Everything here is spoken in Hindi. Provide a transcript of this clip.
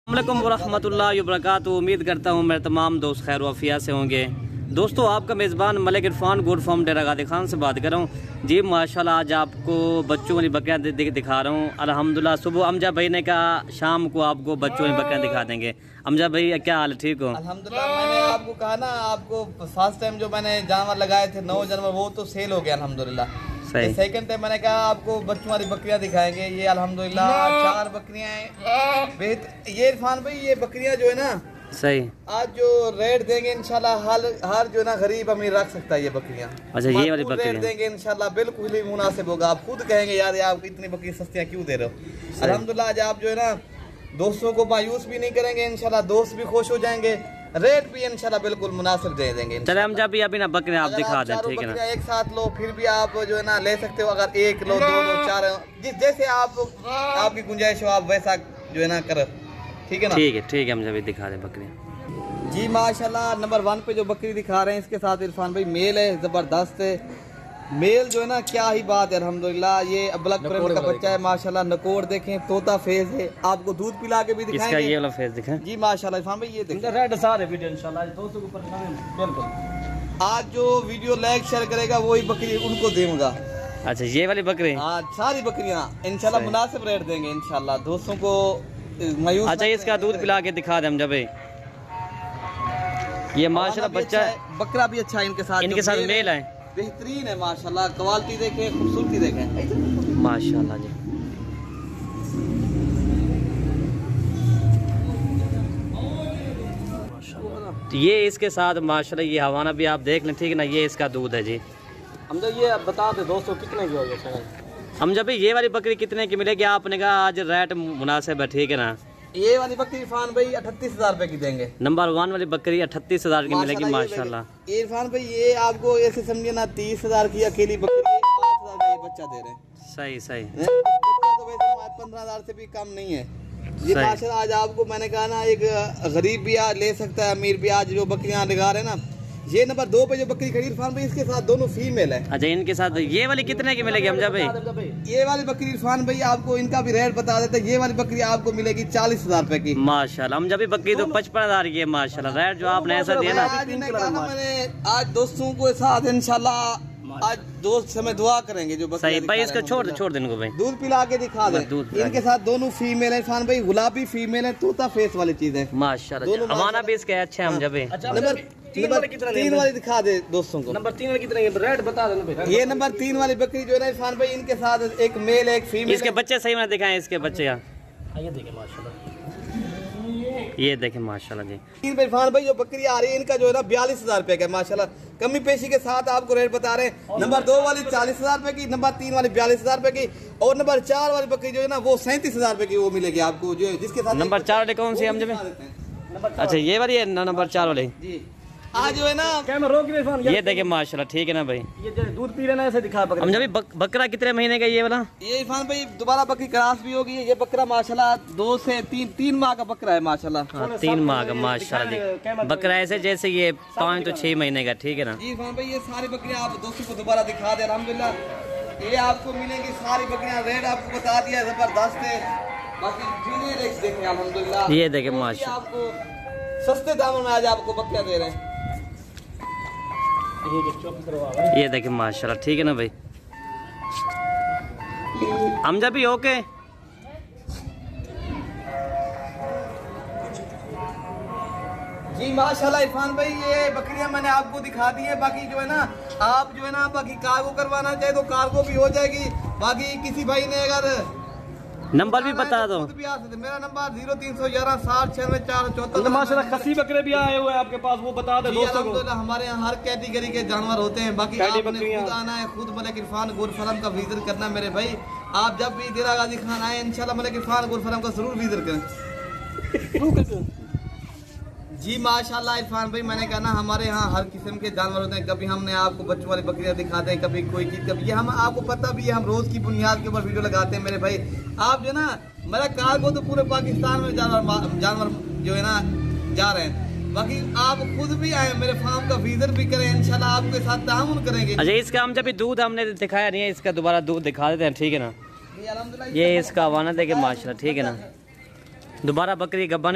अस्सलामुअलैकुम वरहमतुल्लाहि वबरकातुहू। उम्मीद करता हूँ मेरे तमाम दोस्त खैर वफ़िया से होंगे। दोस्तों, आपका मेज़बान मलिक इरफान गुड फार्म डेरा गादी खान से बात कर रहा हूँ जी। माशाल्लाह आज आपको बच्चों वाली बकरियाँ दिखा रहा हूँ। अल्हम्दुलिल्लाह सुबह अमजा भाई ने कहा शाम को आपको बच्चों वाली बकरियाँ दिखा देंगे। अमजा भाई क्या हाल है, ठीक हो? अल्हम्दुलिल्लाह। मैंने आपको कहा ना, आपको फर्स्ट टाइम जो मैंने जानवर लगाए थे 9 जानवर, वो तो सेल हो गया अल्हम्दुलिल्लाह। सेकंड टाइम मैंने कहा आपको बच्चों वाली बकरियां दिखाएंगे। ये अल्हम्दुलिल्लाह 4 बकरियां हैं। ये इरफान भाई, ये बकरियां जो है ना सही, आज जो रेट देंगे इंशाल्लाह हर जो है ना गरीब अमीर रख सकता है ये बकरियां। अच्छा, ये वाली बकरियां रेट देंगे इंशाल्लाह, बिल्कुल ही मुनासिब होगा। आप खुद कहेंगे यार आप इतनी बकरी सस्तियां क्यों दे रहे हो। अल्हम्दुलिल्लाह आज आप जो है ना दोस्तों को मायूस भी नहीं करेंगे, इंशाल्लाह दोस्त भी खुश हो जाएंगे। रेट भी इंशाल्लाह बिल्कुल मुनासिब दे देंगे। चले हम जब भी अभी ना बकरे आप दिखा दें, ठीक है ना? एक साथ लो फिर भी आप जो है ना ले सकते हो। अगर 1 लो 2 लो 4, जैसे आपकी गुंजाइश हो आप वैसा जो है ना करो, ठीक है ना? ठीक है हम जब दिखा दें बकरी जी। माशाल्लाह नंबर 1 पे जो बकरी दिखा रहे हैं इसके साथ इरफान भाई मेल है, जबरदस्त है मेल जो है ना, क्या ही बात है अल्हम्दुलिल्लाह। ये ब्लैक प्रिंट का बच्चा है माशाल्लाह। नकोर देखें, तोता फेस है। आपको दूध पिला के भी दिखाएंगे। इसका ये वाला फेस दिखाएं जी माशाल्लाह। इरफान भाई ये देखें, रेड सारे वीडियो इंशाल्लाह दोस्तों को बिल्कुल। आज जो वीडियो लाइक शेयर करेगा वही बकरी उनको दूंगा। अच्छा, ये वाली बकरी आज सारी बकरियां इंशाल्लाह मुनासिब रेट देंगे इंशाल्लाह दोस्तों को मायूस। अच्छा, इसका दूध पिला के दिखा दे हम जब। ये माशाल्लाह बच्चा बकरा भी अच्छा है। इनके साथ मेल है, बेहतरीन है माशाल्लाह। क्वालिटी देखें, खूबसूरती देखें माशाल्लाह जी। तो ये इसके साथ माशाल्लाह ये हवाना भी आप देख लें, ठीक है ना? ये इसका दूध है जी। हम तो ये बता दे दोस्तों कितने की होगी। हम जब ये वाली बकरी कितने की मिलेगी? आपने कहा आज रेट मुनासिब है, ठीक है ना? ये वाली बकरी इरफान भाई 38,000 रुपए की देंगे। नंबर 1 वाली बकरी 38,000 की मिलेगी माशाल्लाह। इरफान भाई ये आपको ऐसे समझिए ना 30,000 की अकेली बकरी 5,000 का ये बच्चा दे रहे हैं। सही बच्चा तो वैसे 15,000 से भी कम नहीं है ये माशाल्लाह। आज आपको मैंने कहा ना एक गरीब भी आज ले सकता है, अमीर भी। आज जो बकरियां लगा रहे हैं ना, ये नंबर 2 पे जो बकरी खड़ी इरफान भाई इसके साथ दोनों फीमेल है। अच्छा, इनके साथ ये वाली कितने की मिलेगी हमजा भाई? ये वाली बकरी इरफान भाई आपको इनका भी रेट बता देते हैं। ये वाली बकरी आपको मिलेगी 40,000 रुपए की माशाल्लाह। हम जब भी बकरी तो 55,000 की है माशाल्लाह। रेट जो आपने ऐसा दिया ना, मैंने आज दोस्तों को साथ इंशाल्लाह आज दोस्त समय दुआ करेंगे जो सही भाई। इसको छोड़ देने को भाई, दूध पिला के दिखा दे। इनके साथ दोनों फीमेल है इरफान भाई, गुलाबी फीमेल है, तोता फेस वाली चीज है माशाल्लाह। हमारा भी इसके अच्छे हम जब। नंबर 3 वाली दिखा दे दोस्तों को। नंबर 3 वाली कितने रेट बता देना। ये नंबर 3 वाली बकरी जो है ना इरफान भाई, इनके साथ एक मेल एक फीमेल। इसके बच्चे सही मैंने दिखाए, इसके बच्चे यहाँ ये देखें माशाल्लाह। ये देखें माशाल्लाह जी। 3 इरफान भाई जो बकरी आ रही है इनका जो है ना 42,000 रुपए का माशाल्लाह। कमी पेशी के साथ आपको रेट बता रहे हैं। नंबर 2 वाली 40,000 रुपए की, नंबर 3 वाली 42,000 रुपए की, और नंबर 4 वाली बकरी जो है ना वो 37,000 रुपए की वो मिलेगी आपको, जो जिसके साथ नंबर 4 वाले कौन सी हम जब? अच्छा, ये वाली है नंबर 4 वाली जी। आज जो है ना ये देखे माशाल्लाह, ठीक है ना भाई? ये दूध पी लेना ऐसे दिखा हम जब बकरा कितने महीने का ये वाला? ये इरफान भाई दोबारा बकरी क्रॉस भी होगी। ये बकरा माशाल्लाह 2 से 3 माह का बकरा है माशाल्लाह। 3 माह का माशाल्लाह जी। बकरा ऐसे जैसे ये 5 तो 6 महीने का, ठीक है ना? जी इरफान भाई ये सारी बकरियां आप दोस्तों को दोबारा दिखा दे अल्हम्दुलिल्लाह। ये आपको मिलेंगी सारी बकरियां, रेट आपको बता दिया जबरदस्त है। बाकी जीने रेट देखें अल्हम्दुलिल्लाह। ये देखें माशाल्लाह, आपको सस्ते दामों में आज आपको बकरियां दे रहे हैं। ये देखें माशाल्लाह, ठीक है ना भाई? हम जब भी ओके जी माशाल्लाह इरफान भाई ये बकरियां मैंने आपको दिखा दी है। बाकी जो है ना आप जो है ना बाकी कार्गो करवाना चाहे तो कार्गो भी हो जाएगी। बाकी किसी भाई ने अगर नंबर भी बता दो। मेरा नंबर 0311 60 96 474। माशाल्लाह खसी बकरे भी आए हुए हैं आपके पास, वो बता दे दोस्तों को। हमारे यहाँ हर कैटेगरी के जानवर होते हैं। बाकी आपने खुद आना है, खुद मलिक इरफान गुड फार्म का विजिट करना मेरे भाई। आप जब भी डेरा गाजी खान आए इंशाल्लाह मलिक इरफान गुड फार्म का जरूर विजिट करें जी माशाल्लाह। इरफान भाई मैंने कहा ना हमारे यहाँ हर किस्म के जानवर होते हैं। कभी हमने आपको बच्चों वाली बकरियां दिखाते हैं, कभी कोई चीज, कभी ये हम आपको पता भी है हम रोज की बुनियाद के ऊपर वीडियो लगाते हैं मेरे भाई। आप जो ना मेरा कार्गो तो पूरे पाकिस्तान में जानवर जो है ना जा रहे हैं। बाकी आप खुद भी आए मेरे फार्म का विजिट भी करें, इंशाल्लाह आपके साथ ताउन करेंगे। अच्छा, इसका हम जब दूध हमने दिखाया नहीं है, इसका दोबारा दूध दिखा देते हैं, ठीक है ना? ये इसका वाना देखे माशाल्लाह, ठीक है ना? दोबारा बकरी गब्बन